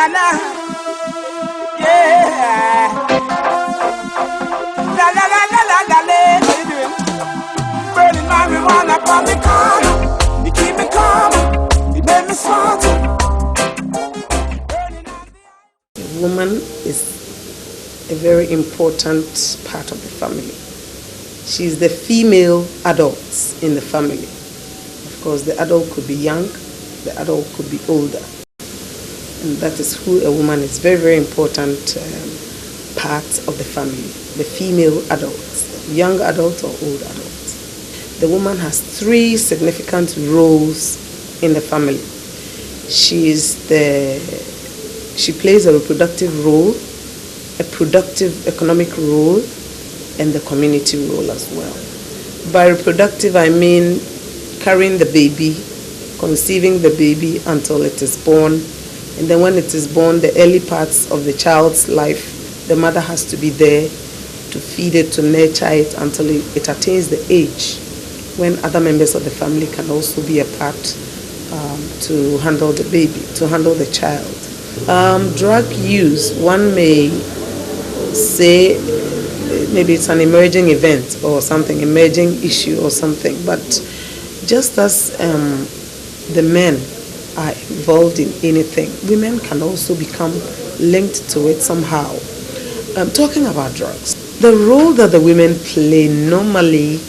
Yeah. La la la la la la la. How you doing? Burning marijuana upon the corner. You keep me calm. You make me smart. A woman is a very important part of the family. She's the female adult in the family. Of course, the adult could be young, the adult could be older. And that is who a woman is. Very, very important part of the family. The female adults, young adult or old adult. The woman has three significant roles in the family. She plays a reproductive role, a productive economic role, and the community role as well. By reproductive, I mean carrying the baby, conceiving the baby until it is born, and then when it is born, the early parts of the child's life, the mother has to be there to feed it, to nurture it until it attains the age when other members of the family can also be a part to handle the baby, to handle the child. Drug use, one may say maybe it's an emerging event or something, emerging issue or something, but just as the men are involved in anything, women can also become linked to it somehow. Talking about drugs, the role that the women play normally,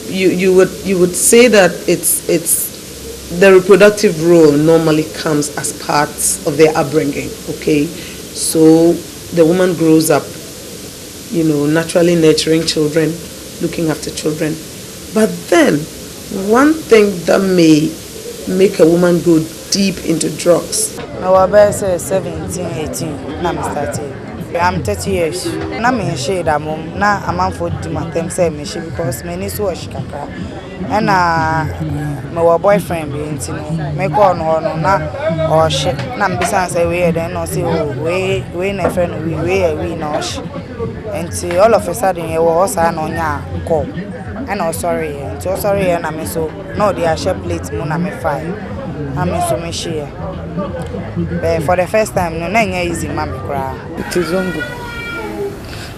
you would say that it's the reproductive role normally comes as part of their upbringing, okay? So the woman grows up, naturally nurturing children, looking after children. But then, one thing that may make a woman go deep into drugs. I was 17, 18, now I started. I'm 30 years. Now I'm shade I'm for to my time say because many so shikaka. And my boyfriend being me call no na or shit. Na mbisa say we then no say we na friend we no shit. And see all of a sudden you was an on ya call. And oh sorry, and so sorry and I'm so no they are share plate mo na me fine. I'm so me share. For the first time no na easy mama cry. It is Zongo.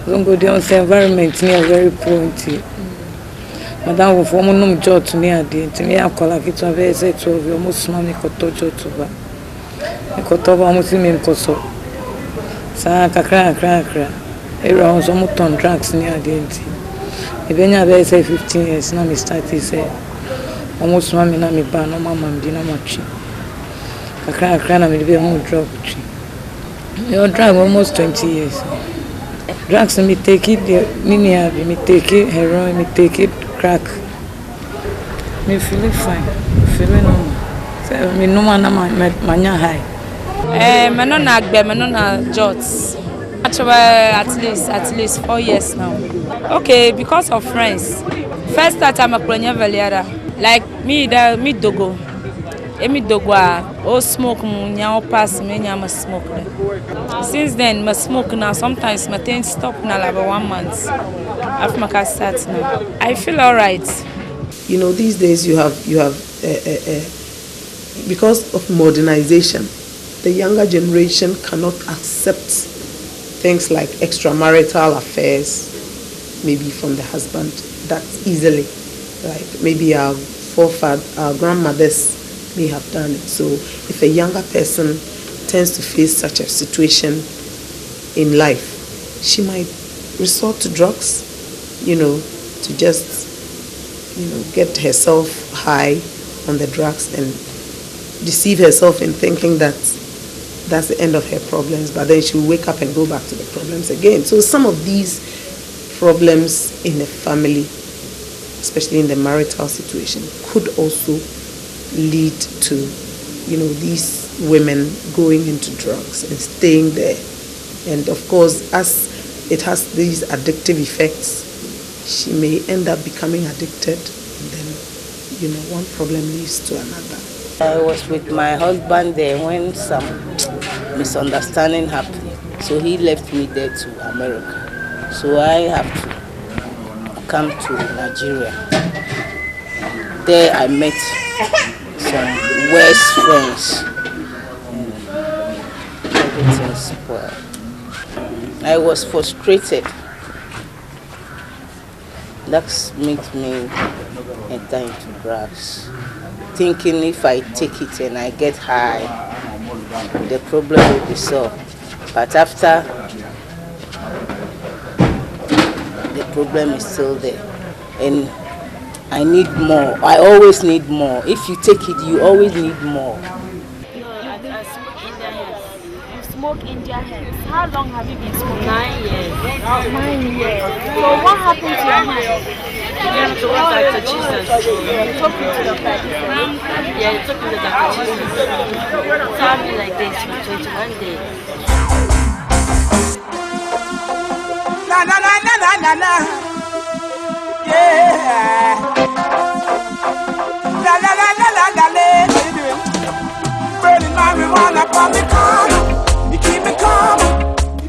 Zongo the environment near very prone to. Madam of woman job to me at the me I call it to very say to almost mommy kotojo to ba. Kotoba musim koso. Sa kakra. Everyone was almost on drugs near the end. Even I say 15 years now me started say almost mommy na me ba no mama me na machi. Kakra na me be home drug. Your drug almost 20 years. Drugs me take it me take it heroin me take it crack. Me feeling fine. Feeling normal. So me no man na manya high. Me no na agbe me no na jots. Actually at least 4 years now. Okay, because of friends. First start I'm a planya valiera. Like me dogo. Emi dogwa o smoke nya o pass me nya ma smoke. Since then my smoke now sometimes my thing stop now like 1 month after my start now. I feel all right. These days you have because of modernization, the younger generation cannot accept things like extramarital affairs, maybe from the husband, that easily. Like maybe our grandmothers may have done it. So if a younger person tends to face such a situation in life, she might resort to drugs, to just, get herself high on the drugs and deceive herself in thinking that that's the end of her problems, but then she'll wake up and go back to the problems again. So some of these problems in the family, especially in the marital situation, could also lead to, these women going into drugs and staying there. And of course, as it has these addictive effects, she may end up becoming addicted, and then, one problem leads to another. I was with my husband there when some misunderstanding happened. So he left me there to America. So I have to come to Nigeria. There I met some worse friends. spoiled. I was frustrated. That made me enter into drugs, thinking if I take it and I get high, the problem will be solved. But after, the problem is still there, and I need more. I always need more. If you take it, you always need more. Smoke India heads. How long have you been smoking? 9 years. 9 years. So what happened to your hands? Yeah, to Dr. Jesus. You took me to the doctor. Yeah, you took me to Dr. Jesus. Tell me like this for 21 days. Na na na na na na na. Yeah. La la la la la la la. How you doing? Burning marijuana from the corner. You keep me calm.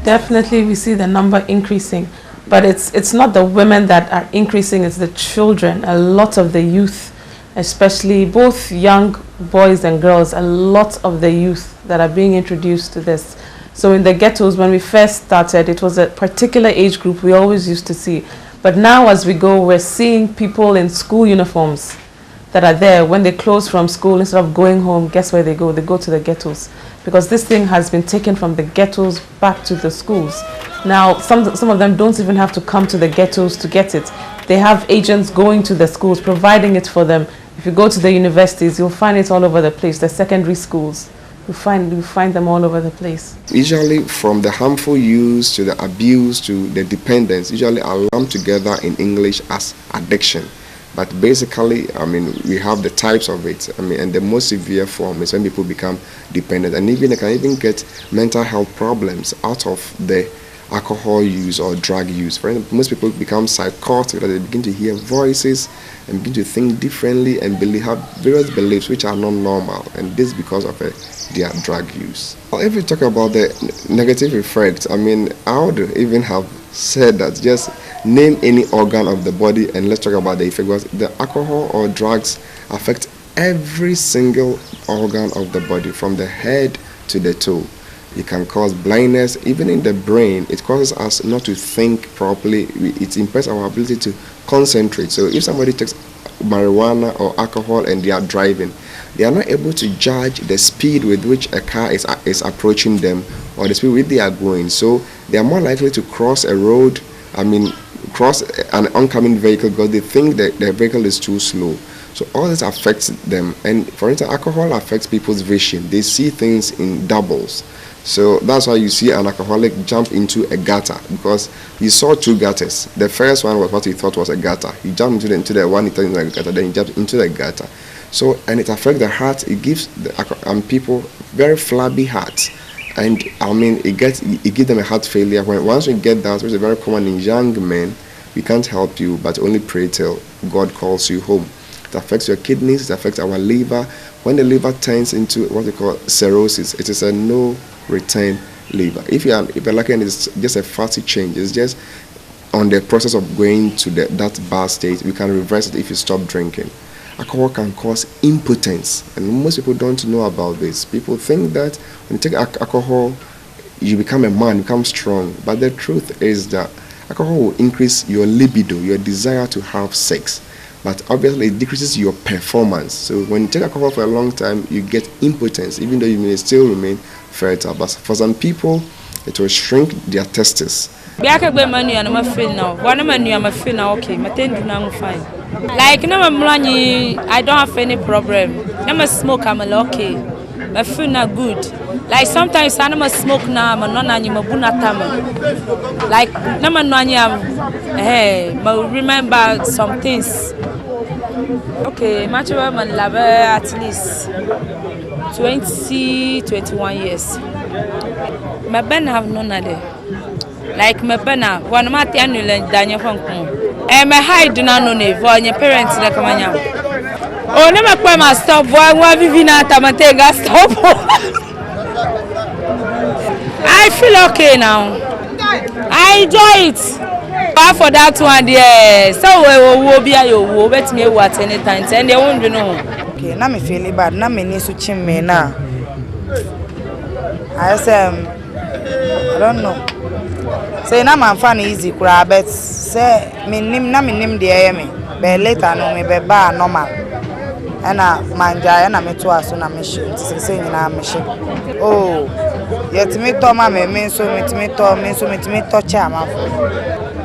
Definitely, we see the number increasing, but it's not the women that are increasing; it's the children. A lot of the youth, especially both young boys and girls, a lot of the youth that are being introduced to this. So in the ghettos, when we first started, it was a particular age group we always used to see. But now as we go, we're seeing people in school uniforms that are there. When they close from school, instead of going home, guess where they go? They go to the ghettos. Because this thing has been taken from the ghettos back to the schools. Now, some of them don't even have to come to the ghettos to get it. They have agents going to the schools, providing it for them. If you go to the universities, you'll find it all over the place. The secondary schools, you find them all over the place. Usually from the harmful use to the abuse to the dependence, usually are lumped together in English as addiction. But basically, we have the types of it. And the most severe form is when people become dependent, and even they can even get mental health problems out of the alcohol use or drug use. For example, most people become psychotic, they begin to hear voices and begin to think differently and have various beliefs which are not normal, and this because of their drug use. Well, if we talk about the negative effects, I would even have said that just name any organ of the body and let's talk about the effect. Because the alcohol or drugs affect every single organ of the body, from the head to the toe. It can cause blindness, even in the brain. It causes us not to think properly. It impairs our ability to concentrate. So if somebody takes marijuana or alcohol and they are driving, they are not able to judge the speed with which a car is approaching them or the speed with which they are going. So they are more likely to cross a road, cross an oncoming vehicle, because they think that the vehicle is too slow. So all this affects them. And for instance, alcohol affects people's vision. They see things in doubles. So that's why you see an alcoholic jump into a gutter, because he saw two gutters. The first one was what he thought was a gutter. He jumped into the one he thought was a gutter, then he jumped into the gutter. So, and it affects the heart. It gives the people very flabby hearts. And it gives them a heart failure. Once we get that, which is very common in young men, we can't help you, but only pray till God calls you home. It affects your kidneys, it affects our liver. When the liver turns into what we call cirrhosis, it is a no return liver. If you're lucky and it's just a fatty change, it's just on the process of going to that bad state, we can reverse it if you stop drinking. Alcohol can cause impotence, and most people don't know about this. People think that when you take alcohol, you become a man, you become strong. But the truth is that alcohol will increase your libido, your desire to have sex. But obviously it decreases your performance. So when you take alcohol for a long time, you get impotence, even though you may still remain fertile. But for some people, it will shrink their testes. Like no money, I don't have any problem. Never smoke, I'm okay. My feel not good. Like sometimes I never smoke now, I'm not buna tama. Like never remember some things. Okay, much of man love at least 20-21 years. My ben have none of them. Like my bena, one mat annual Daniel Hong. And my hide do not know for your parents like a man. Oh, never quite my stop. Why we not a stop? I feel okay now. I enjoy it. But for that one, yeah. So we will be a you bet me what any time, and they won't know. Okay, now me feel bad. Now me need to change me now. I say don't know. Say na man fan easy kura, but say me nim de me. But later no me be ba normal. Ena manja ena me to aso na me shi. Say nyina me shi. Oh, yet me to ma me so me to cha ma.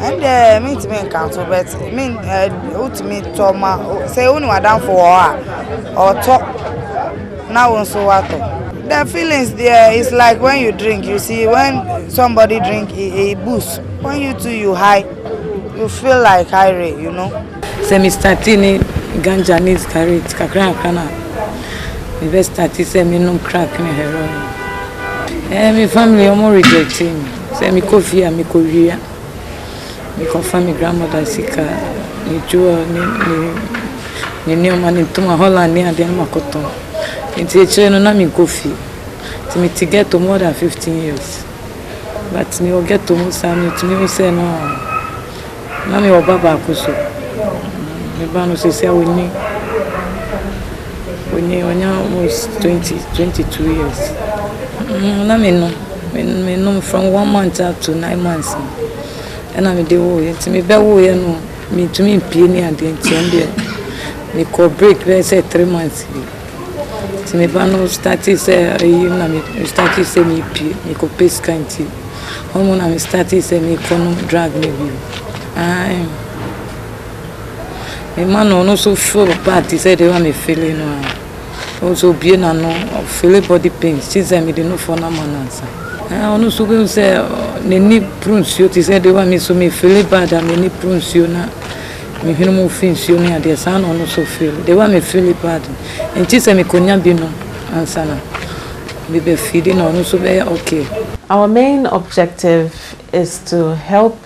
And me to me cancel, but me me to ma say unu adam for or talk now on so what. The feelings there is like when you drink, you see when somebody drink a boost. When you two you high, you feel like high rate, you know. Say me starting ganja needs carry it kakra kana. Me best starting say me no crack me heroin. Me family omo rejecting me. Say me coffee and me korea. Me confirm me grandmother sika ni juo ni omani tuma Holland ni ade na makoton. It's a no na me coffee. To me to get to more than 15 years. But me will get to Musami to me say no. Na me obaba akuso. Me ba no say we need almost 22 years. Na me no from 1 month up to 9 months. And I me dey wo yet me be wo ye no me to me pie ni ade ntende. Me ko break be say 3 months. Si me bano stati se na me stati se mi pi mi ko peskanti homo na me stati se mi kono drag me bi ai me mano no so sure party say they want me feeling no also bien na no feel body pain si se me dey no for na manansa ono so go say ne ni pruncio ti say they want me so me feel bad and me ni pruncio na me hinu mo fincio ni ade sa no no so feel they want me feel bad and ti say me konya bi no ansana me be feeding no so be okay. Our main objective is to help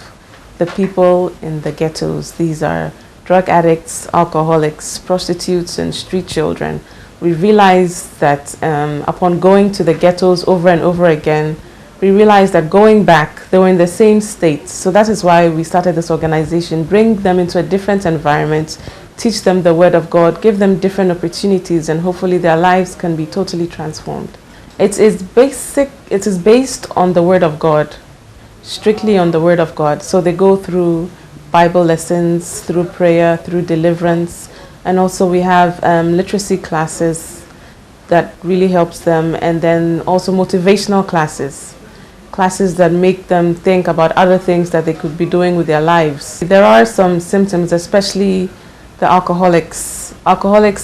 the people in the ghettos. These are drug addicts, alcoholics, prostitutes, and street children. We realize that upon going to the ghettos over and over again, we realized that going back, they were in the same state. So that is why we started this organization, bring them into a different environment, teach them the word of God, give them different opportunities, and hopefully their lives can be totally transformed. It is based on the word of God, strictly on the word of God. So they go through Bible lessons, through prayer, through deliverance, and also we have literacy classes that really helps them, and then also motivational classes that make them think about other things that they could be doing with their lives. There are some symptoms, especially the alcoholics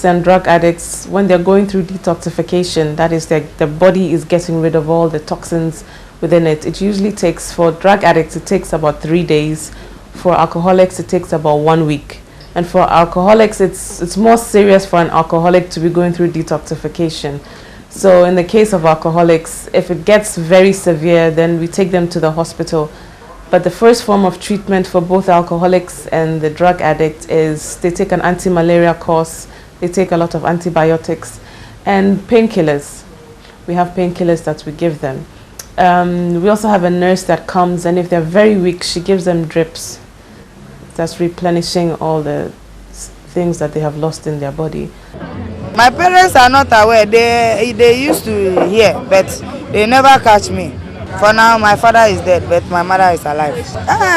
and drug addicts, when they're going through detoxification, that is, the body is getting rid of all the toxins within it. It usually takes, for drug addicts, it takes about 3 days. For alcoholics, it takes about 1 week. And for alcoholics, it's more serious for an alcoholic to be going through detoxification. So in the case of alcoholics, if it gets very severe, then we take them to the hospital. But the first form of treatment for both alcoholics and the drug addict is they take an anti-malaria course, they take a lot of antibiotics and painkillers. We have painkillers that we give them. We also have a nurse that comes, and if they're very weak, she gives them drips. That's replenishing all the things that they have lost in their body. My parents are not aware. They used to hear, but they never catch me. For now, my father is dead, but my mother is alive.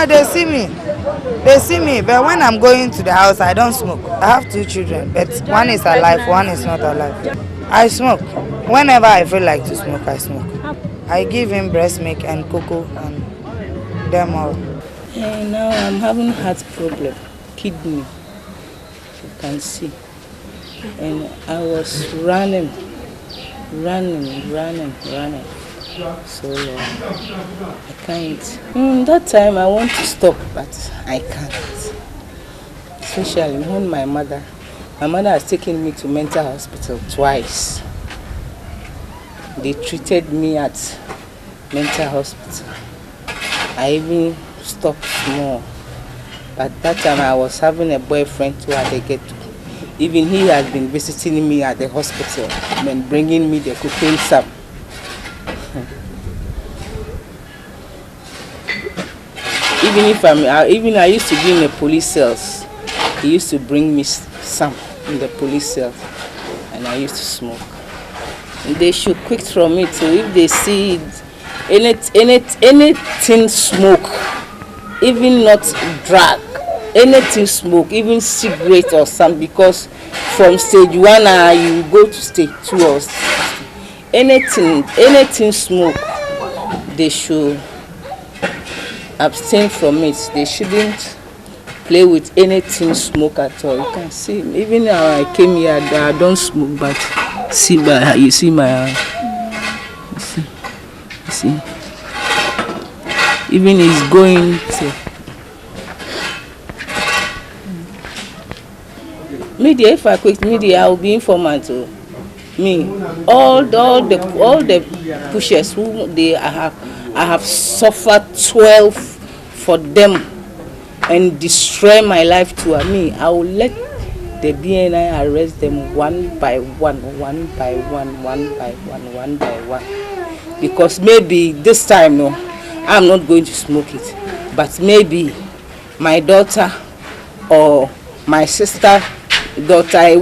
They see me. But when I'm going to the house, I don't smoke. I have 2 children, but one is alive, one is not alive. I smoke. Whenever I feel like to smoke, I smoke. I give him breast milk and cocoa and them all. Now I'm having heart problem, kidney, you can see. And I was running. So I can't. That time I want to stop, but I can't. Especially when my mother has taken me to mental hospital twice. They treated me at mental hospital. I even stopped small. But that time I was having a boyfriend too at the ghetto. Even he has been visiting me at the hospital and bringing me the cocaine sap. Even I used to be in the police cells. He used to bring me some in the police cell, and I used to smoke. And they should quit from it. So if they see anything smoke, even not drug, anything smoke, even cigarette or something, because from stage 1 you go to stage 2 or anything smoke, they should abstain from it. They shouldn't play with anything smoke at all. You can see, even now I came here, I don't smoke, but you see my you see, even it's going to media. If I quit media, I will be informant to me. All the pushers who I have suffered 12 for them and destroy my life to me. I will let the BNI arrest them one by one, because maybe this time, no, I'm not going to smoke it, but maybe my daughter or my sister daughter, I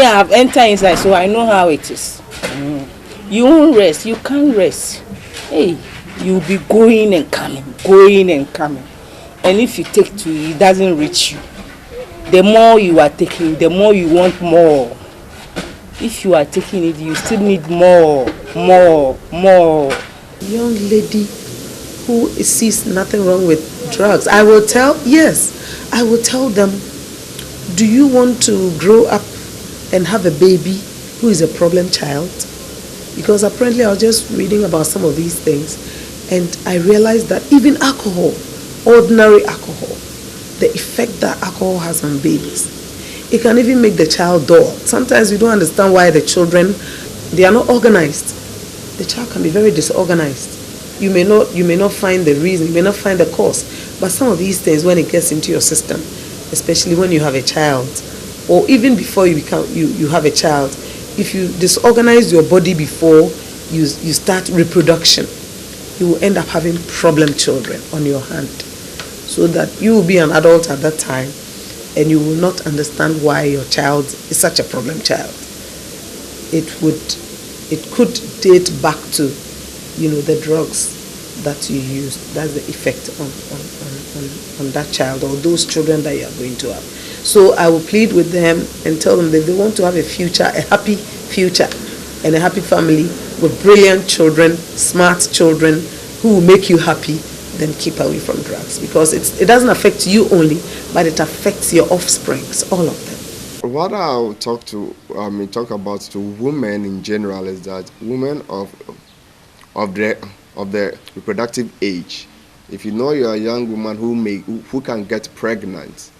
have entered inside, so I know how it is. You won't rest, you can't rest. Hey, you'll be going and coming. And if you take two, it doesn't reach you. The more you are taking, the more you want more. If you are taking it, you still need more. Young lady who sees nothing wrong with drugs, I will tell them, do you want to grow up and have a baby who is a problem child? Because apparently I was just reading about some of these things, and I realized that even alcohol, ordinary alcohol, the effect that alcohol has on babies, it can even make the child dull. Sometimes we don't understand why the children, they are not organized. The child can be very disorganized. You may not find the reason, you may not find the cause, but some of these things, when it gets into your system, especially when you have a child, or even before you have a child, if you disorganize your body before you start reproduction, you will end up having problem children on your hand, so that you will be an adult at that time and you will not understand why your child is such a problem child. It could date back to, the drugs that you use. That's the effect on that child or those children that you are going to have. So I will plead with them and tell them that they want to have a future, a happy future and a happy family with brilliant children, smart children who will make you happy, then keep away from drugs, because it doesn't affect you only, but it affects your offsprings, all of them. What I'll talk about to women in general is that women of the reproductive age, if you know you're a young woman who can get pregnant,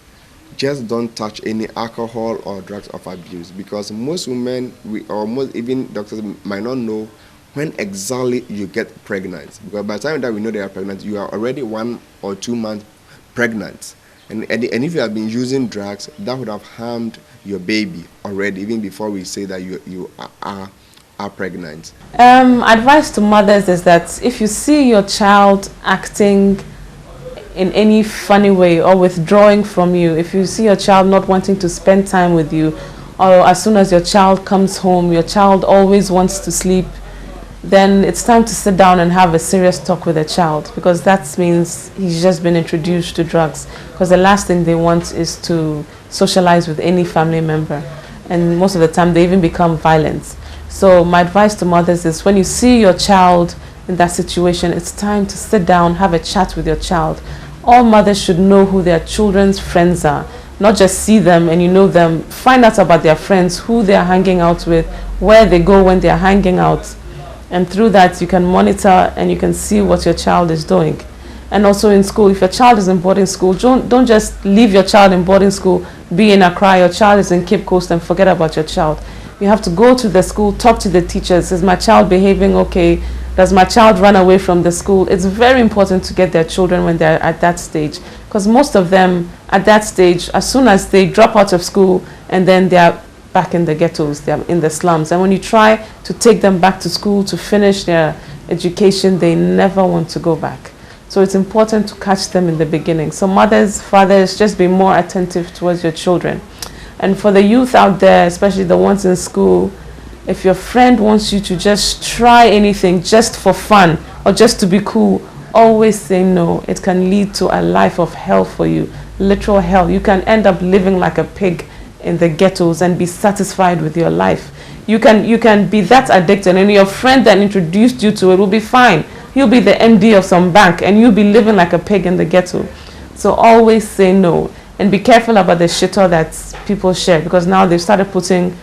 just don't touch any alcohol or drugs of abuse, because most women, most even doctors might not know when exactly you get pregnant. Because by the time that we know they are pregnant, you are already 1 or 2 months pregnant. And if you have been using drugs, that would have harmed your baby already, even before we say that you are pregnant. Advice to mothers is that if you see your child acting in any funny way or withdrawing from you, if you see your child not wanting to spend time with you, or as soon as your child comes home, your child always wants to sleep, then it's time to sit down and have a serious talk with the child, because that means he's just been introduced to drugs, because the last thing they want is to socialize with any family member, and most of the time they even become violent. So my advice to mothers is, when you see your child in that situation, it's time to sit down, have a chat with your child. All mothers should know who their children's friends are, not just see them and you know them. Find out about their friends, who they are hanging out with, where they go when they are hanging out. And through that, you can monitor and you can see what your child is doing. And also in school, if your child is in boarding school, don't just leave your child in boarding school, be in Accra, your child is in Cape Coast, and forget about your child. You have to go to the school, talk to the teachers. Is my child behaving okay? Does my child run away from the school? It's very important to get their children when they're at that stage, because most of them at that stage, as soon as they drop out of school, and then they're back in the ghettos, they're in the slums. And when you try to take them back to school to finish their education, they never want to go back. So it's important to catch them in the beginning. So mothers, fathers, just be more attentive towards your children. And for the youth out there, especially the ones in school, if your friend wants you to just try anything just for fun, or just to be cool, always say no. It can lead to a life of hell for you, literal hell. You can end up living like a pig in the ghettos and be satisfied with your life. You can be that addicted, and your friend that introduced you to it will be fine. He'll be the MD of some bank and you'll be living like a pig in the ghetto. So always say no, and be careful about the shitter that people share, because now they've started putting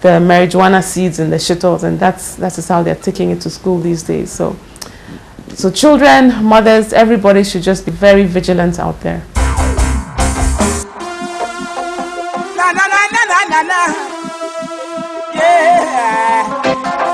the marijuana seeds in the shittles, and that's how they're taking it to school these days. So children, mothers, everybody should just be very vigilant out there. Na na na na na na na. Yeah.